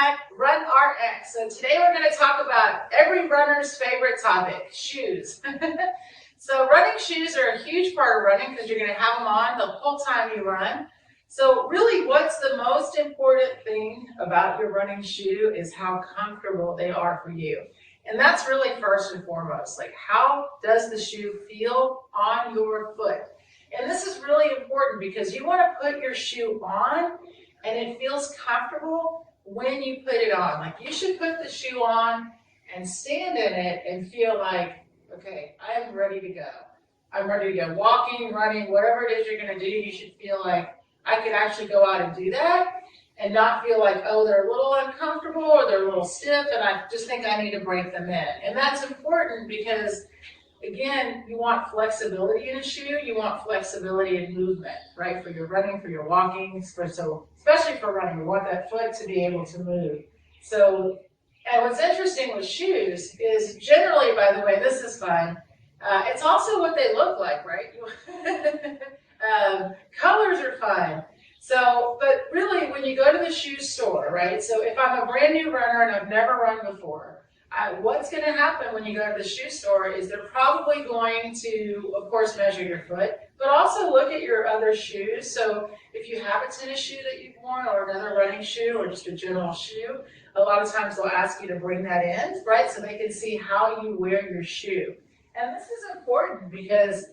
at Run RX. So today we're going to talk about every runner's favorite topic, shoes. So running shoes are a huge part of running because you're going to have them on the whole time you run. So really what's the most important thing about your running shoe is how comfortable they are for you. And that's really first and foremost, like how does the shoe feel on your foot? And this is really important because you want to put your shoe on and it feels comfortable when you put it on. Like you should put the shoe on and stand in it and feel like, okay, I am ready to go. I'm ready to go. Walking, running, whatever it is you're going to do, you should feel like I could actually go out and do that and not feel like, oh, they're a little uncomfortable or they're a little stiff and I just think I need to break them in. And that's important because, again, you want flexibility in a shoe. You want flexibility in movement, right? For your running, for your walking, especially for running, you want that foot to be able to move. So, and what's interesting with shoes is generally, by the way, this is fun, it's also what they look like, right? Colors are fun. So, but really when you go to the shoe store, right? So if I'm a brand new runner and I've never run before, what's going to happen when you go to the shoe store is they're probably going to, of course, measure your foot, but also look at your other shoes. So if you have a tennis shoe that you've worn or another running shoe or just a general shoe, a lot of times they'll ask you to bring that in, right? So they can see how you wear your shoe. And this is important because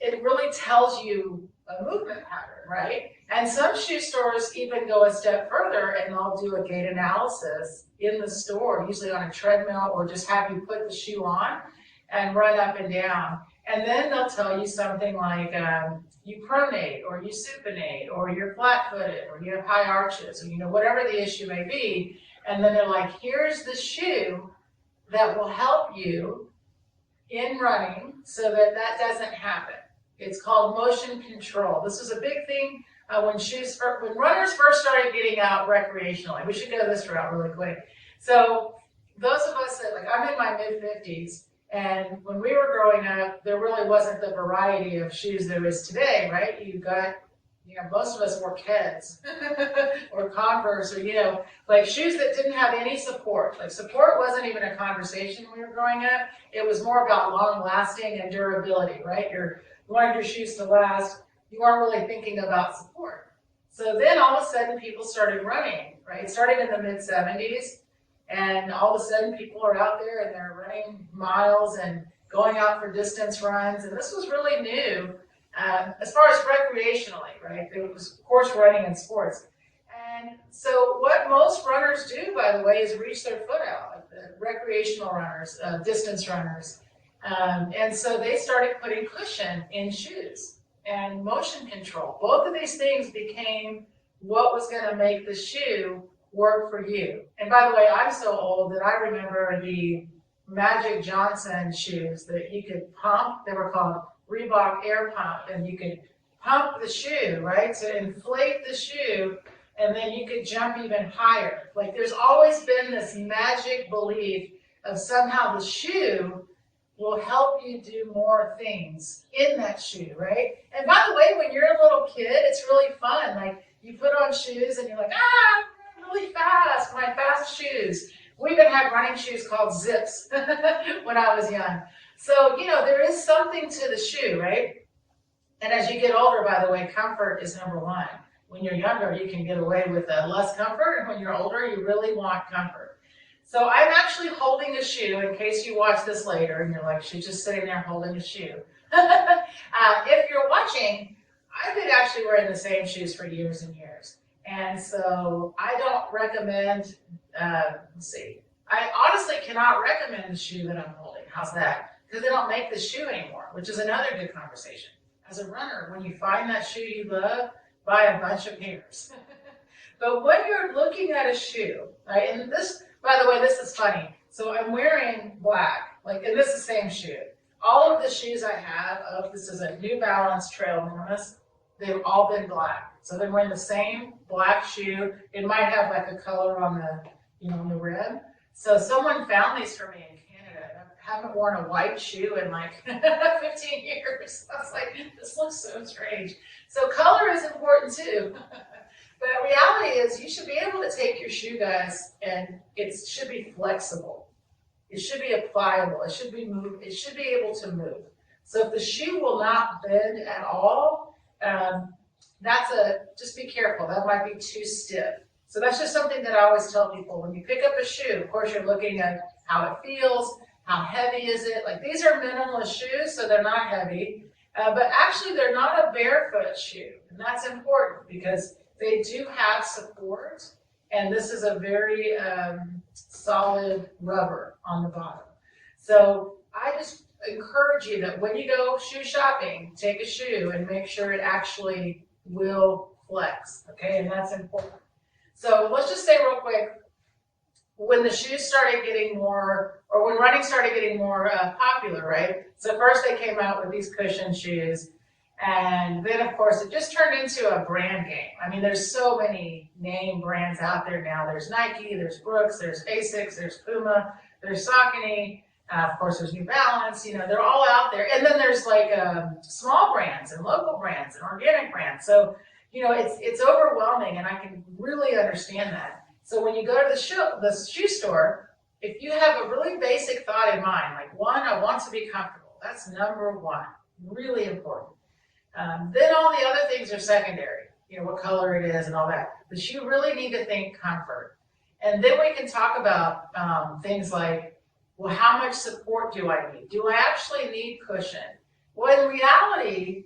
it really tells you a movement pattern, right? And some shoe stores even go a step further and they'll do a gait analysis in the store, usually on a treadmill, or just have you put the shoe on and run up and down. And then they'll tell you something like you pronate or you supinate or you're flat-footed or you have high arches or whatever the issue may be. And then they're like, here's the shoe that will help you in running so that that doesn't happen. It's called motion control. This was a big thing when runners first started getting out recreationally. We should go this route really quick. So those of us that, I'm in my mid-50s, and when we were growing up, there really wasn't the variety of shoes there is today, right? Most of us wore Keds or Converse or, shoes that didn't have any support. Like support wasn't even a conversation when we were growing up. It was more about long lasting and durability, right? You wanted your shoes to last. You weren't really thinking about support. So then all of a sudden people started running, right? Starting in the mid-70s. And all of a sudden people are out there and they're running miles and going out for distance runs. And this was really new as far as recreationally, right? It was, of course, running and sports. And so what most runners do, by the way, is reach their foot out, like the recreational runners, distance runners. And so they started putting cushion in shoes and motion control. Both of these things became what was going to make the shoe work for you. And by the way, I'm so old that I remember the Magic Johnson shoes that you could pump. They were called Reebok Air Pump, and you could pump the shoe, right, to inflate the shoe, and then you could jump even higher. Like there's always been this magic belief of somehow the shoe will help you do more things in that shoe, right? And by the way, when you're a little kid, it's really fun. Like you put on shoes and you're like, I'm really fast, my fast shoes. We even had running shoes called Zips when I was young. So, there is something to the shoe, right? And as you get older, by the way, comfort is number one. When you're younger, you can get away with less comfort. And when you're older, you really want comfort. So I'm actually holding a shoe in case you watch this later and you're like, she's just sitting there holding a shoe. If you're watching, I've been actually wearing the same shoes for years and years. And so I don't recommend, I honestly cannot recommend the shoe that I'm holding. How's that? Because they don't make the shoe anymore, which is another good conversation. As a runner, when you find that shoe you love, buy a bunch of pairs. But when you're looking at a shoe, right, and this, by the way, this is funny. So I'm wearing black, and this is the same shoe. All of the shoes I have, this is a New Balance Trail Minimus, they've all been black. So they're wearing the same black shoe. It might have a color on the, on the rim. So someone found these for me in Canada. I haven't worn a white shoe in 15 years. I was like, this looks so strange. So color is important too. The reality is you should be able to take your shoe, guys, and it should be flexible. It should be pliable. It should be move. It should be able to move. So if the shoe will not bend at all, just be careful. That might be too stiff. So that's just something that I always tell people. When you pick up a shoe, of course, you're looking at how it feels, how heavy is it. Like these are minimalist shoes, so they're not heavy. But actually, they're not a barefoot shoe. And that's important because they do have support. And this is a very solid rubber on the bottom. So I just encourage you that when you go shoe shopping, take a shoe and make sure it actually will flex, okay? And that's important. So let's just say real quick, when the shoes started getting more, or when running started getting more popular, right? So first they came out with these cushion shoes, and then of course it just turned into a brand game. I mean, there's so many name brands out there now. There's Nike, there's Brooks, there's Asics, there's Puma, there's Saucony, of course there's New Balance, you know, they're all out there. And then there's like small brands and local brands and organic brands. So, you know, it's overwhelming, and I can really understand that. So when you go to the shoe store, if you have a really basic thought in mind, like one, I want to be comfortable. That's number one, really important. Then all the other things are secondary, you know, what color it is and all that. But you really need to think comfort. And then we can talk about things like, well, how much support do I need? Do I actually need cushion? Well, in reality,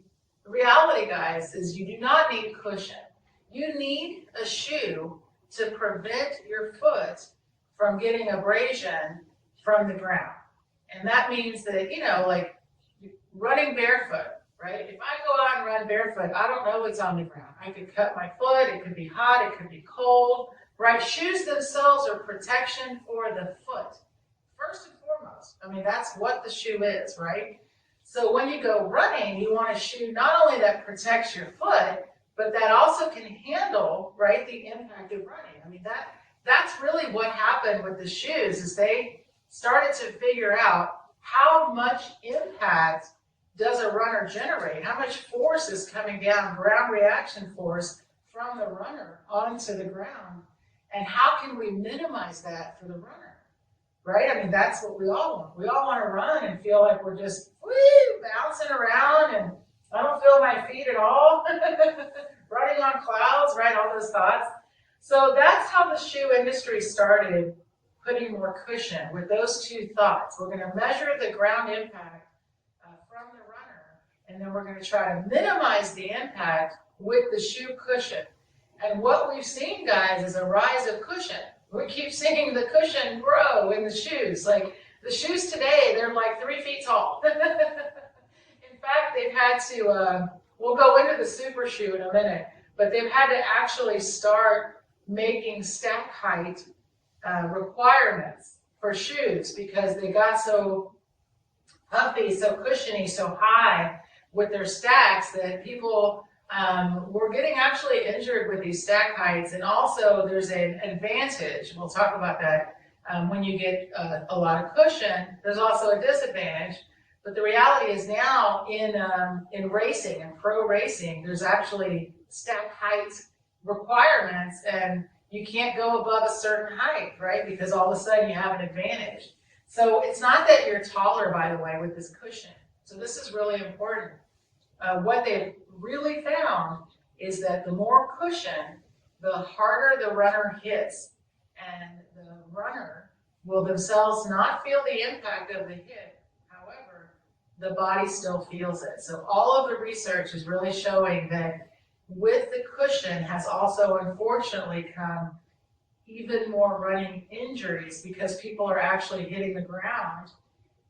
guys, is you do not need cushion. You need a shoe to prevent your foot from getting abrasion from the ground. And that means that, you know, like running barefoot, right? If I go out and run barefoot, I don't know what's on the ground. I could cut my foot, it could be hot, it could be cold, right? Shoes themselves are protection for the foot. First and foremost, I mean, that's what the shoe is, right? So when you go running, you want a shoe not only that protects your foot, but that also can handle, right, the impact of running. I mean, that's really what happened with the shoes, is they started to figure out how much impact does a runner generate, how much force is coming down, ground reaction force from the runner onto the ground, and how can we minimize that for the runner, right? I mean, that's what we all want. We all want to run and feel like we're just bouncing around and I don't feel my feet at all, running on clouds, right? All those thoughts. So that's how the shoe industry started putting more cushion with those two thoughts. We're going to measure the ground impact from the runner, and then we're going to try to minimize the impact with the shoe cushion. And what we've seen, guys, is a rise of cushion. We keep seeing the cushion grow in the shoes. Like the shoes today, they're like 3 feet tall. In fact, they've had to, we'll go into the super shoe in a minute, but they've had to actually start making stack height requirements for shoes because they got so puffy, so cushiony, so high with their stacks that people were getting actually injured with these stack heights. And also there's an advantage, we'll talk about that, when you get a lot of cushion, there's also a disadvantage. But the reality is now in racing and pro racing, there's actually stack height requirements, and you can't go above a certain height, right? Because all of a sudden you have an advantage. So it's not that you're taller, by the way, with this cushion. So this is really important. What they've really found is that the more cushion, the harder the runner hits, and the runner will themselves not feel the impact of the hit. However, the body still feels it. So all of the research is really showing that with the cushion has also unfortunately come even more running injuries because people are actually hitting the ground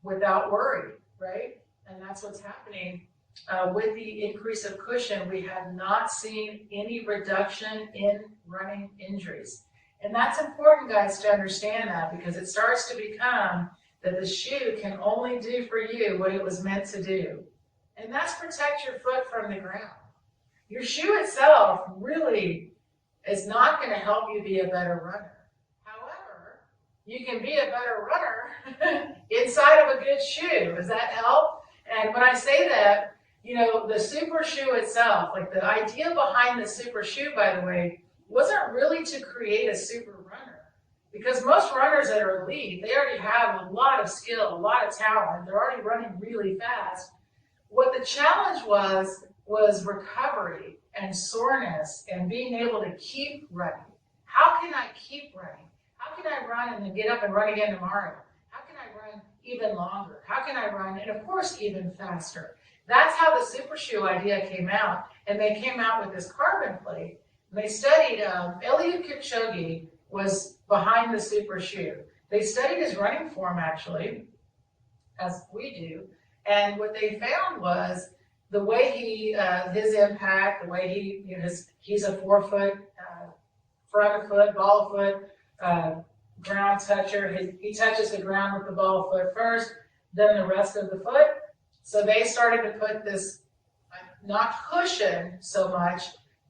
without worry, right? And that's what's happening. With the increase of cushion, we have not seen any reduction in running injuries. And that's important, guys, to understand that, because it starts to become that the shoe can only do for you what it was meant to do. And that's protect your foot from the ground. Your shoe itself really is not going to help you be a better runner. However, you can be a better runner inside of a good shoe. Does that help? And when I say that, you know, the super shoe itself, like the idea behind the super shoe, by the way, wasn't really to create a super runner. Because most runners that are elite, they already have a lot of skill, a lot of talent. They're already running really fast. What the challenge was recovery and soreness and being able to keep running. How can I keep running? How can I run and then get up and run again tomorrow? How can I run even longer? How can I run, and of course, even faster? That's how the super shoe idea came out, and they came out with this carbon plate. And they studied, Eliud Kipchoge was behind the super shoe. They studied his running form, actually, as we do, and what they found was the way he, his impact, the way he, he's a 4-foot, front of foot, ball of foot, ground toucher. He touches the ground with the ball of foot first, then the rest of the foot. So they started to put this, not cushion so much,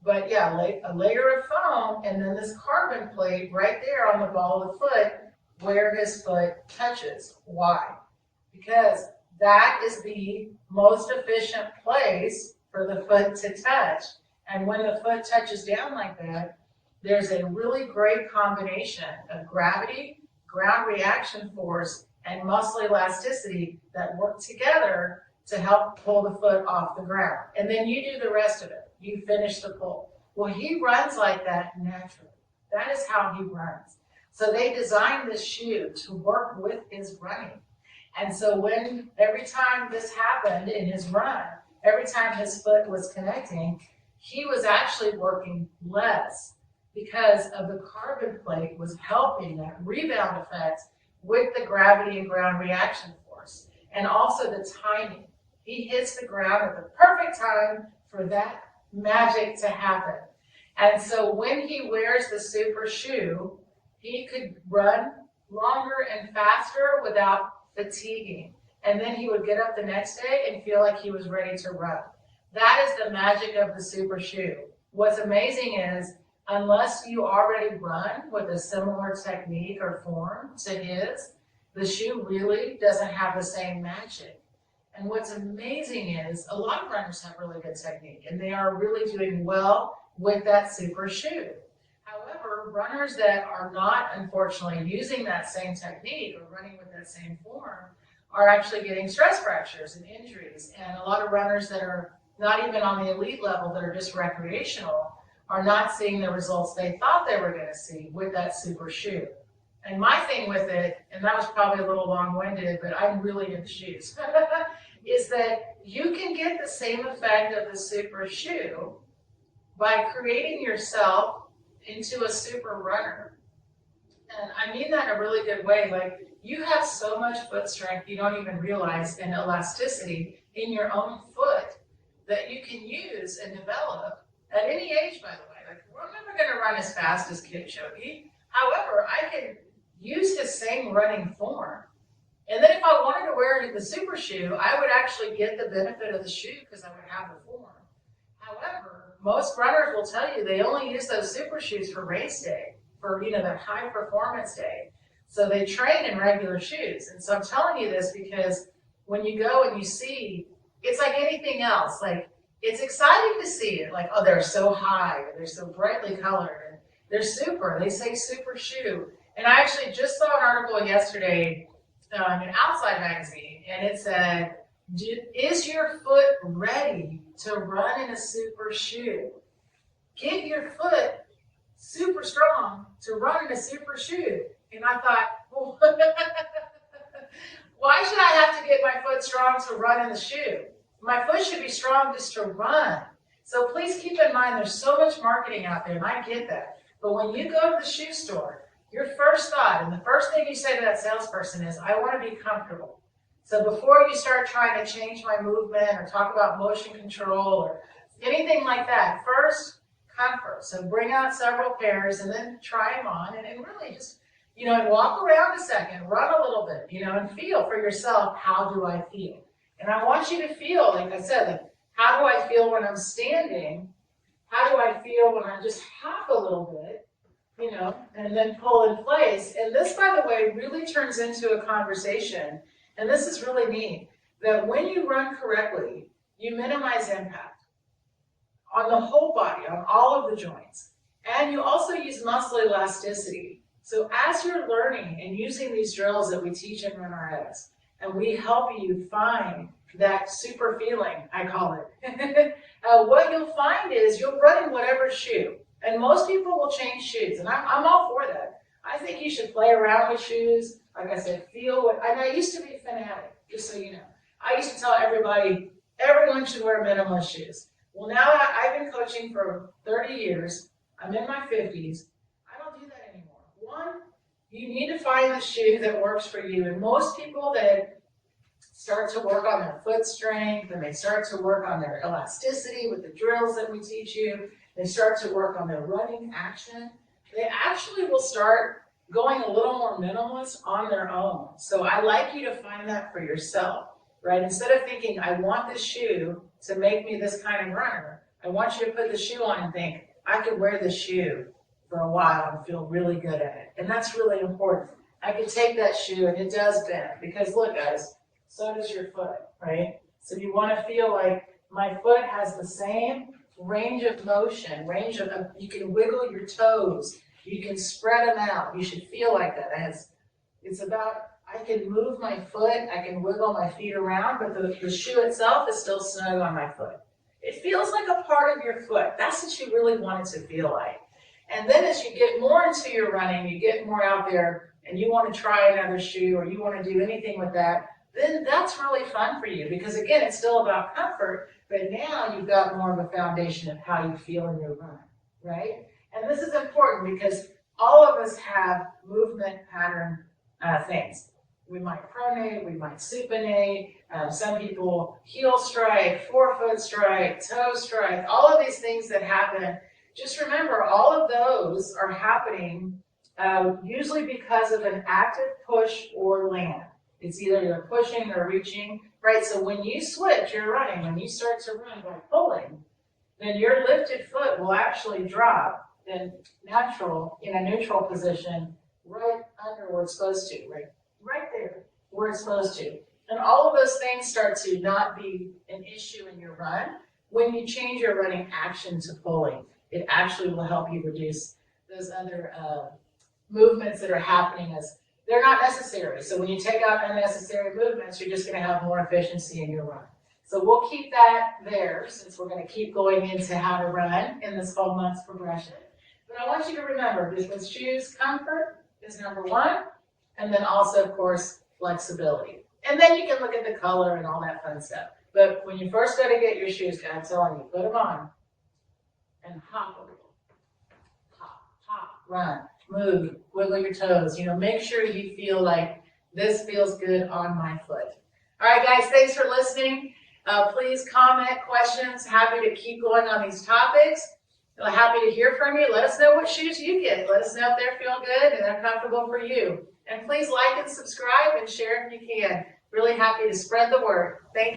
but yeah, a layer of foam and then this carbon plate right there on the ball of the foot where his foot touches. Why? Because that is the most efficient place for the foot to touch. And when the foot touches down like that, there's a really great combination of gravity, ground reaction force, and muscle elasticity that work together to help pull the foot off the ground. And then you do the rest of it. You finish the pull. Well, he runs like that naturally. That is how he runs. So they designed this shoe to work with his running. And so every time this happened in his run, every time his foot was connecting, he was actually working less because of the carbon plate was helping that rebound effect with the gravity and ground reaction force. And also the timing. He hits the ground at the perfect time for that magic to happen. And so when he wears the super shoe, he could run longer and faster without fatiguing. And then he would get up the next day and feel like he was ready to run. That is the magic of the super shoe. What's amazing is, unless you already run with a similar technique or form to his, the shoe really doesn't have the same magic. And what's amazing is, a lot of runners have really good technique, and they are really doing well with that super shoe. However, runners that are not, unfortunately, using that same technique or running with that same form are actually getting stress fractures and injuries. And a lot of runners that are not even on the elite level, that are just recreational, are not seeing the results they thought they were going to see with that super shoe. And my thing with it, and that was probably a little long-winded, but I'm really into shoes, is that you can get the same effect of the super shoe by creating yourself into a super runner. And I mean that in a really good way. Like, you have so much foot strength you don't even realize, and elasticity in your own foot that you can use and develop at any age, by the way. Like, I'm never going to run as fast as Kipchoge. However, I can use his same running form. And then if I wanted to wear the super shoe, I would actually get the benefit of the shoe because I would have the form. However, most runners will tell you they only use those super shoes for race day, for their high performance day. So they train in regular shoes. And so I'm telling you this because when you go and you see, it's like anything else. Like, it's exciting to see it. Like, oh, they're so high, or they're so brightly colored, and they're super. They say super shoe. And I actually just saw an article yesterday in Outside Magazine, and it said, is your foot ready to run in a super shoe? Get your foot super strong to run in a super shoe. And I thought, well, why should I have to get my foot strong to run in the shoe? My foot should be strong just to run. So please keep in mind, there's so much marketing out there, and I get that. But when you go to the shoe store, your first thought, and the first thing you say to that salesperson is, I want to be comfortable. So before you start trying to change my movement or talk about motion control or anything like that, first, comfort. So bring out several pairs and then try them on, and really just, and walk around a second, run a little bit, and feel for yourself, how do I feel? And I want you to feel, like I said, like, how do I feel when I'm standing? How do I feel when I just hop a little bit? And then pull in place. And this, by the way, really turns into a conversation. And this is really neat, that when you run correctly, you minimize impact on the whole body, on all of the joints. And you also use muscle elasticity. So as you're learning and using these drills that we teach in RunRx, and we help you find that super feeling, I call it, what you'll find is you'll run in whatever shoe. And most people will change shoes, and I'm all for that. I think you should play around with shoes. Like I said, feel what, and I used to be a fanatic, just so you know. I used to tell everybody, everyone should wear minimalist shoes. Well, now I've been coaching for 30 years. I'm in my 50s. I don't do that anymore. One, you need to find the shoe that works for you. And most people that start to work on their foot strength and they start to work on their elasticity with the drills that we teach you, they start to work on their running action, they actually will start going a little more minimalist on their own. So I like you to find that for yourself, right? Instead of thinking, I want this shoe to make me this kind of runner, I want you to put the shoe on and think, I could wear this shoe for a while and feel really good at it. And that's really important. I could take that shoe and it does bend, because look guys, so does your foot, right? So you want to feel like my foot has the same range of motion, you can wiggle your toes, you can spread them out. You should feel like that. It's about, I can move my foot, I can wiggle my feet around, but the shoe itself is still snug on my foot. It feels like a part of your foot. That's what you really want it to feel like. And then as you get more into your running, you get more out there, and you want to try another shoe, or you want to do anything with that, then that's really fun for you, because again, it's still about comfort, but now you've got more of a foundation of how you feel in your run, right? And this is important because all of us have movement pattern things. We might pronate, we might supinate, some people heel strike, forefoot strike, toe strike, all of these things that happen. Just remember, all of those are happening usually because of an active push or land. It's either you're pushing or reaching, right? So when you switch, you're running. When you start to run by pulling, then your lifted foot will actually drop in a neutral position, right under where it's supposed to, right there where it's supposed to. And all of those things start to not be an issue in your run. When you change your running action to pulling, it actually will help you reduce those other movements that are happening as they're not necessary. So when you take out unnecessary movements, you're just going to have more efficiency in your run. So we'll keep that there, since we're going to keep going into how to run in this whole month's progression. But I want you to remember, with shoes, comfort is number one, and then also, of course, flexibility. And then you can look at the color and all that fun stuff. But when you first go to get your shoes, I'm telling you, put them on and hop a little. Hop, hop, run, move, wiggle your toes. Make sure you feel like this feels good on my foot. All right, guys, thanks for listening. Please comment, questions. Happy to keep going on these topics. Happy to hear from you. Let us know what shoes you get. Let us know if they feel good and they're comfortable for you. And please like and subscribe and share if you can. Really happy to spread the word. Thank you.